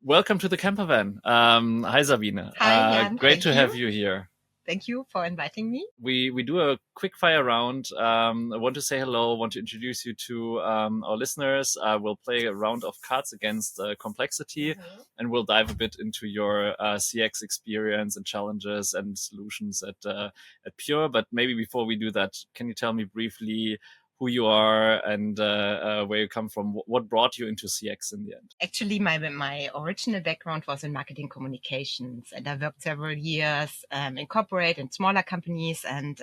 Welcome to the camper van. Hi, Sabine. Hi, Jan. Great Thank to you. have you here. Thank you for inviting me. We do a quick fire round. I want to say hello, want to introduce you to our listeners. We'll play a round of cards against complexity, and we'll dive a bit into your CX experience and challenges and solutions at PYÜR. But maybe before we do that, can you tell me briefly who you are and where you come from? What brought you into CX in the end? Actually, my original background was in marketing communications, and I worked several years in corporate and smaller companies. And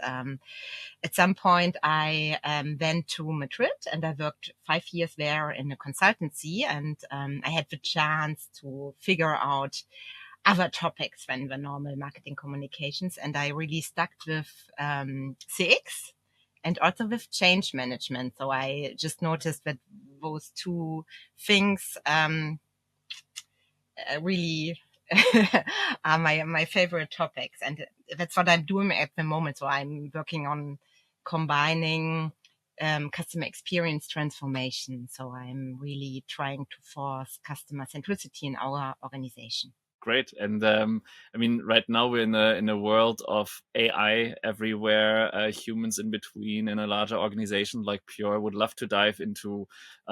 at some point, I went to Madrid, and I worked 5 years there in a consultancy. And I had the chance to figure out other topics than the normal marketing communications, and I really stuck with CX. And also with change management. So I just noticed that those two things really are my favorite topics. And that's what I'm doing at the moment. So I'm working on combining customer experience transformation. So I'm really trying to force customer centricity in our organization. Great. And I mean, right now we're in a world of AI everywhere, humans in between in a larger organization like PYÜR. Would love to dive into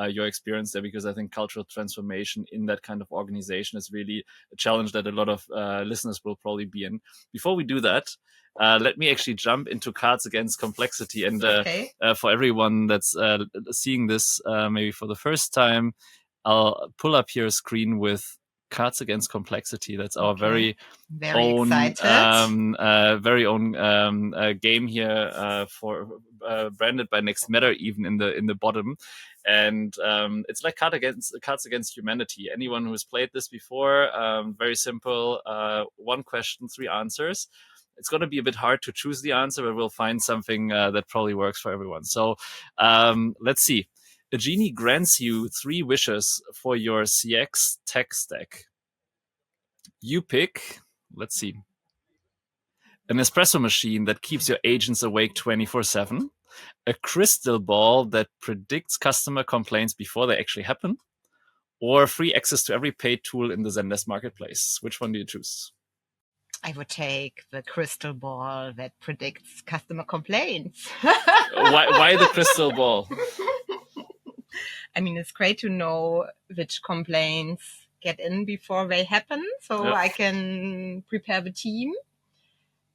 your experience there, because I think cultural transformation in that kind of organization is really a challenge that a lot of listeners will probably be in. Before we do that, let me actually jump into cards against complexity. And for everyone that's seeing this maybe for the first time, I'll pull up here a screen with Cards Against Complexity. That's our very own game here, for branded by Next Matter, even in the bottom. And it's like Cards Against Humanity. Anyone who has played this before, very simple. 1 question, 3 answers. It's going to be a bit hard to choose the answer, but we'll find something that probably works for everyone. So let's see. A genie grants you 3 wishes for your CX tech stack. You pick, let's see, an espresso machine that keeps your agents awake 24/7, a crystal ball that predicts customer complaints before they actually happen, or free access to every paid tool in the Zendesk marketplace. Which one do you choose? I would take the crystal ball that predicts customer complaints. Why the crystal ball? I mean, it's great to know which complaints get in before they happen, so I can prepare the team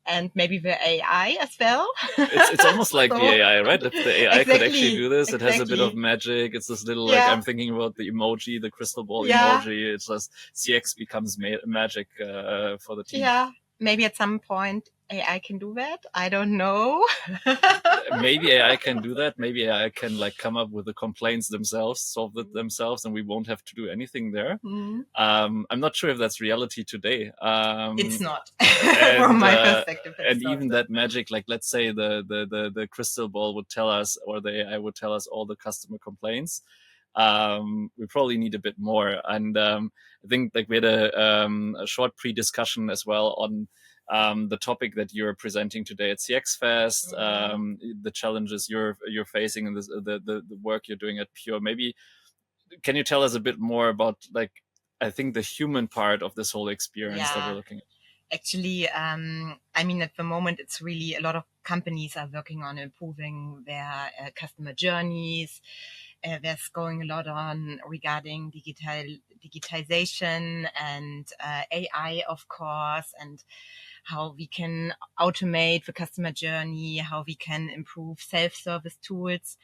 and maybe the AI as well. It's almost like the AI, right? If the AI could actually do this, it has a bit of magic. It's this little, like, I'm thinking about the emoji, the crystal ball emoji. It's just CX becomes magic for the team. Yeah, maybe at some point AI can do that. I don't know. Maybe AI can do that. Maybe AI can like come up with the complaints themselves, solve it themselves, and we won't have to do anything there. I'm not sure if that's reality today. It's not, from my perspective. And even that magic, like let's say the crystal ball would tell us, or the AI would tell us all the customer complaints. We probably need a bit more. And I think like we had a short pre-discussion as well on the topic that you're presenting today at CX Fest, the challenges you're facing and the work you're doing at PYÜR. Maybe can you tell us a bit more about, like, I think the human part of this whole experience that we're looking at? Actually, I mean, at the moment, it's really a lot of companies are working on improving their customer journeys. There's going a lot on regarding digitization and AI, of course, and how we can automate the customer journey, how we can improve self-service tools.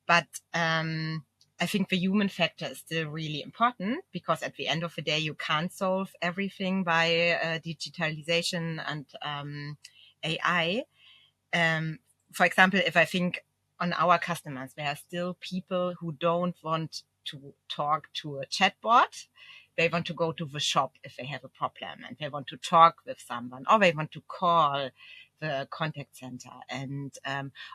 But I think the human factor is still really important, because at the end of the day, you can't solve everything by digitalization and AI. For example, if I think on our customers, there are still people who don't want to talk to a chatbot. They want to go to the shop if they have a problem, and they want to talk with someone, or they want to call the contact center. And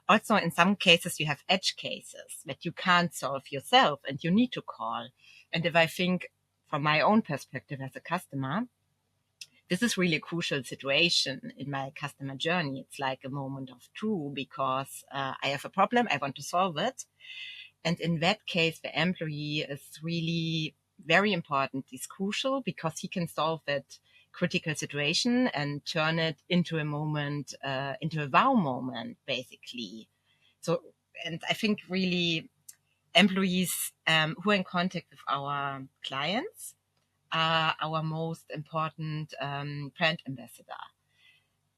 also in some cases you have edge cases that you can't solve yourself and you need to call. And if I think from my own perspective as a customer, this is really a crucial situation in my customer journey. It's like a moment of truth, because I have a problem, I want to solve it. And in that case, the employee is really very important. He's crucial because he can solve that critical situation and turn it into a moment, into a wow moment, basically. So, and I think really employees who are in contact with our clients are our most important brand ambassador.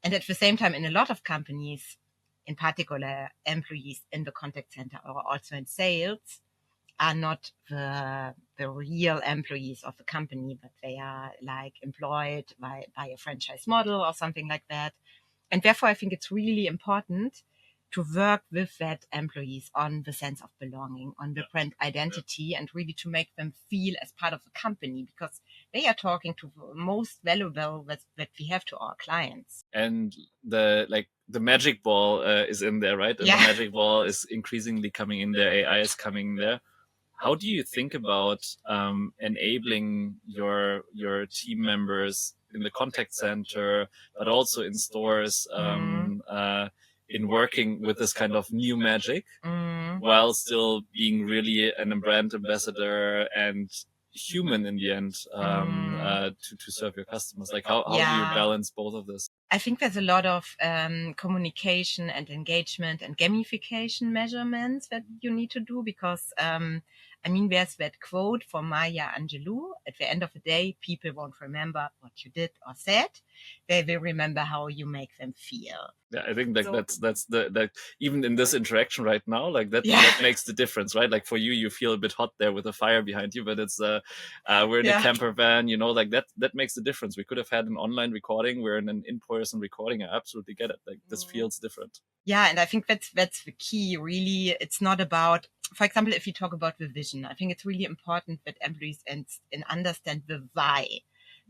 And at the same time, in a lot of companies, in particular, employees in the contact center or also in sales are not the real employees of the company, but they are like employed by a franchise model or something like that. And therefore, I think it's really important to work with that employees on the sense of belonging, on the brand identity, and really to make them feel as part of the company, because they are talking to the most valuable that we have to our clients. And the magic ball is in there, right? And the magic ball is increasingly coming in there. AI is coming there. How do you think about enabling your team members in the contact center, but also in stores, in working with this kind of new magic, while still being really an brand ambassador and human in the end, to serve your customers? Like how do you balance both of this? I think there's a lot of communication and engagement and gamification measurements that you need to do, because there's that quote from Maya Angelou: at the end of the day, people won't remember what you did or said. They will remember how you make them feel. Yeah, I think that's the even in this interaction right now, like that makes the difference, right? Like for you feel a bit hot there with a fire behind you, but it's we're in a camper van, like that makes the difference. We could have had an online recording, we're in an in-person recording. I absolutely get it. Like this feels different. Yeah, and I think that's the key, really. It's not about, for example, if you talk about the vision, I think it's really important that employees and understand the why.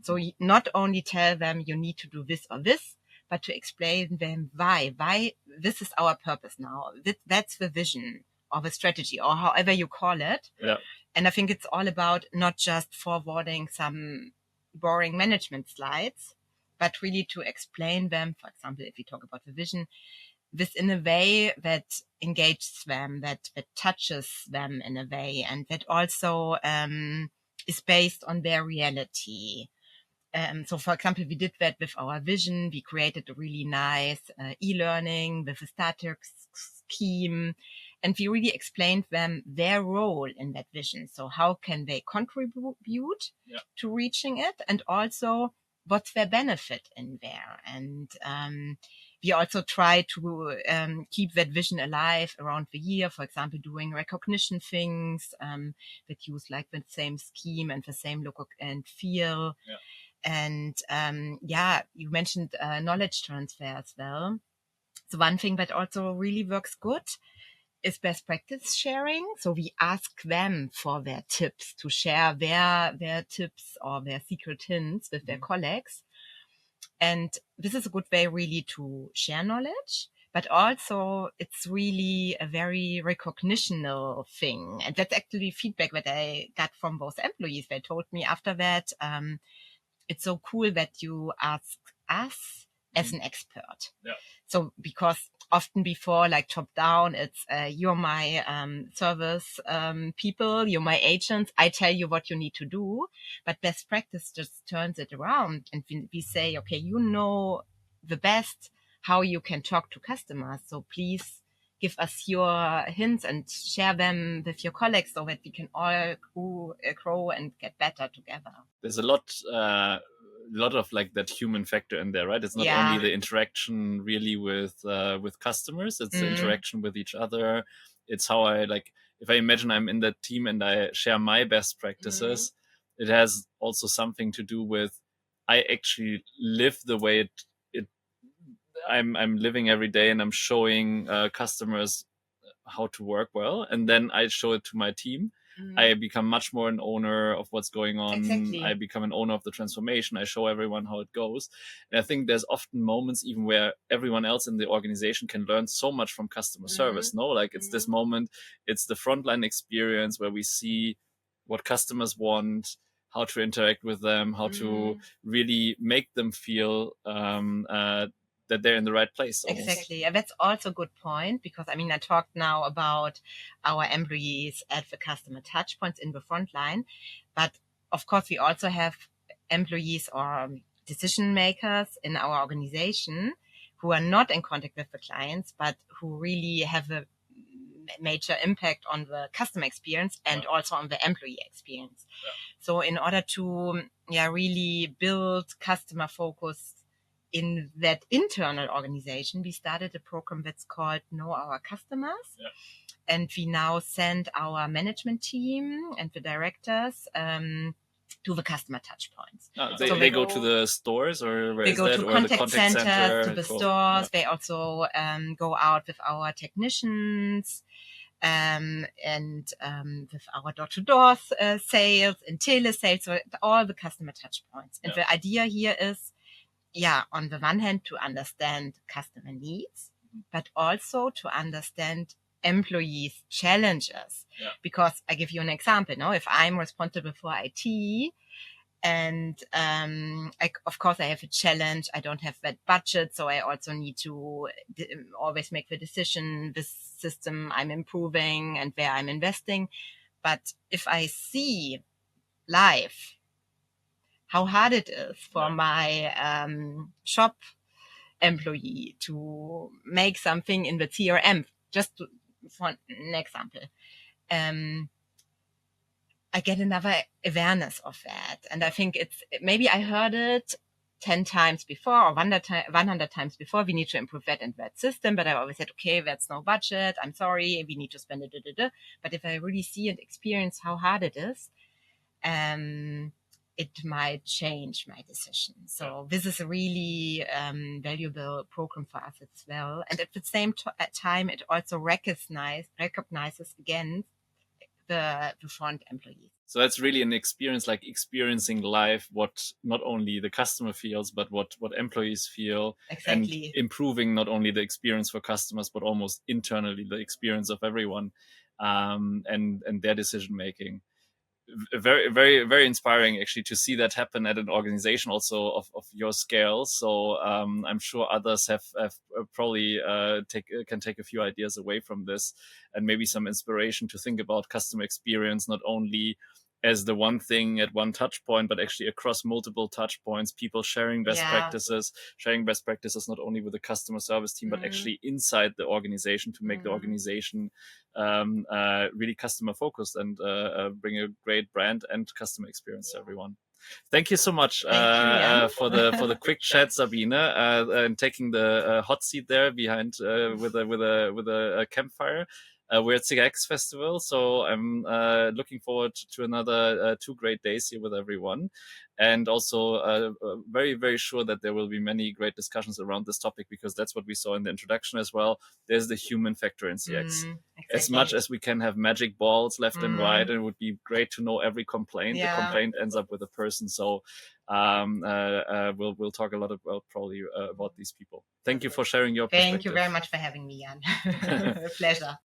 So not only tell them you need to do this or this, but to explain them why this is our purpose now. That's the vision or the strategy or however you call it. Yeah. And I think it's all about not just forwarding some boring management slides, but really to explain them. For example, if we talk about the vision, this in a way that engages them, that touches them in a way, and that also is based on their reality. So, for example, we did that with our vision. We created a really nice e-learning with a starter scheme, and we really explained them their role in that vision. So how can they contribute to reaching it, and also what's their benefit in there. And we also try to keep that vision alive around the year, for example, doing recognition things that use like the same scheme and the same look and feel. Yeah. And you mentioned knowledge transfer as well. So one thing that also really works good is best practice sharing. So we ask them for their tips, to share their tips or their secret hints with their colleagues. And this is a good way really to share knowledge, but also it's really a very recognitional thing. And that's actually feedback that I got from both employees. They told me after that, it's so cool that you ask us as an expert. Yeah. So because often before, like top down, it's you're my service people, you're my agents, I tell you what you need to do. But best practice just turns it around, and we say, okay, you know the best how you can talk to customers. So please give us your hints and share them with your colleagues so that we can all grow and get better together. There's a lot of like that human factor in there, right? It's not only the interaction really with customers, it's the interaction with each other. It's how I, like, if I imagine I'm in that team and I share my best practices, it has also something to do with, I actually live the way I'm living every day, and I'm showing customers how to work well, and then I show it to my team. I become much more an owner of what's going on. Exactly. I become an owner of the transformation. I show everyone how it goes. And I think there's often moments even where everyone else in the organization can learn so much from customer service. No, like it's this moment, it's the frontline experience where we see what customers want, how to interact with them, how to really make them feel that they're in the right place. Almost. Exactly. And that's also a good point, because I talked now about our employees at the customer touch points in the front line, but of course, we also have employees or decision makers in our organization who are not in contact with the clients, but who really have a major impact on the customer experience and also on the employee experience. Yeah. So in order to really build customer focus in that internal organization, we started a program that's called Know Our Customers. Yeah. And we now send our management team and the directors to the customer touch points. So they go to the stores, or where they is go that? to or contact the contact centers, center? to the stores. They also go out with our technicians and with our door-to-door sales and telesales, so all the customer touch points. And the idea here is, on the one hand, to understand customer needs, but also to understand employees' challenges. Yeah. Because I give you an example. If I'm responsible for IT and of course I have a challenge, I don't have that budget, so I also need to always make the decision, this system I'm improving and where I'm investing. But if I see live how hard it is for my shop employee to make something in the CRM, just for an example, I get another awareness of that. And I think maybe I heard it 10 times before or 100 times before. We need to improve that and that system. But I always said, okay, that's no budget. I'm sorry. We need to spend it. But if I really see and experience how hard it is, it might change my decision. So this is a really valuable program for us as well. And at the same time, it also recognizes again the front employees. So that's really an experience, like experiencing live what not only the customer feels, but what employees feel. Exactly. And improving not only the experience for customers, but almost internally the experience of everyone and their decision making. Very, very, very inspiring actually to see that happen at an organization also of your scale. So I'm sure others have probably can take a few ideas away from this, and maybe some inspiration to think about customer experience not only as the one thing at one touch point, but actually across multiple touch points, people sharing best practices not only with the customer service team, but actually inside the organization to make the organization really customer focused and bring a great brand and customer experience to everyone. Thank you so much for the quick chat, Sabine, and taking the hot seat there behind with a campfire. We're at CX Festival, so I'm looking forward to another 2 great days here with everyone. And also very, very sure that there will be many great discussions around this topic, because that's what we saw in the introduction as well. There's the human factor in CX. Exactly. As much as we can have magic balls left and right, and it would be great to know every complaint. The complaint ends up with a person. So we'll talk a lot about probably about these people. Thank you for sharing your perspective. Thank you very much for having me, Jan. A pleasure.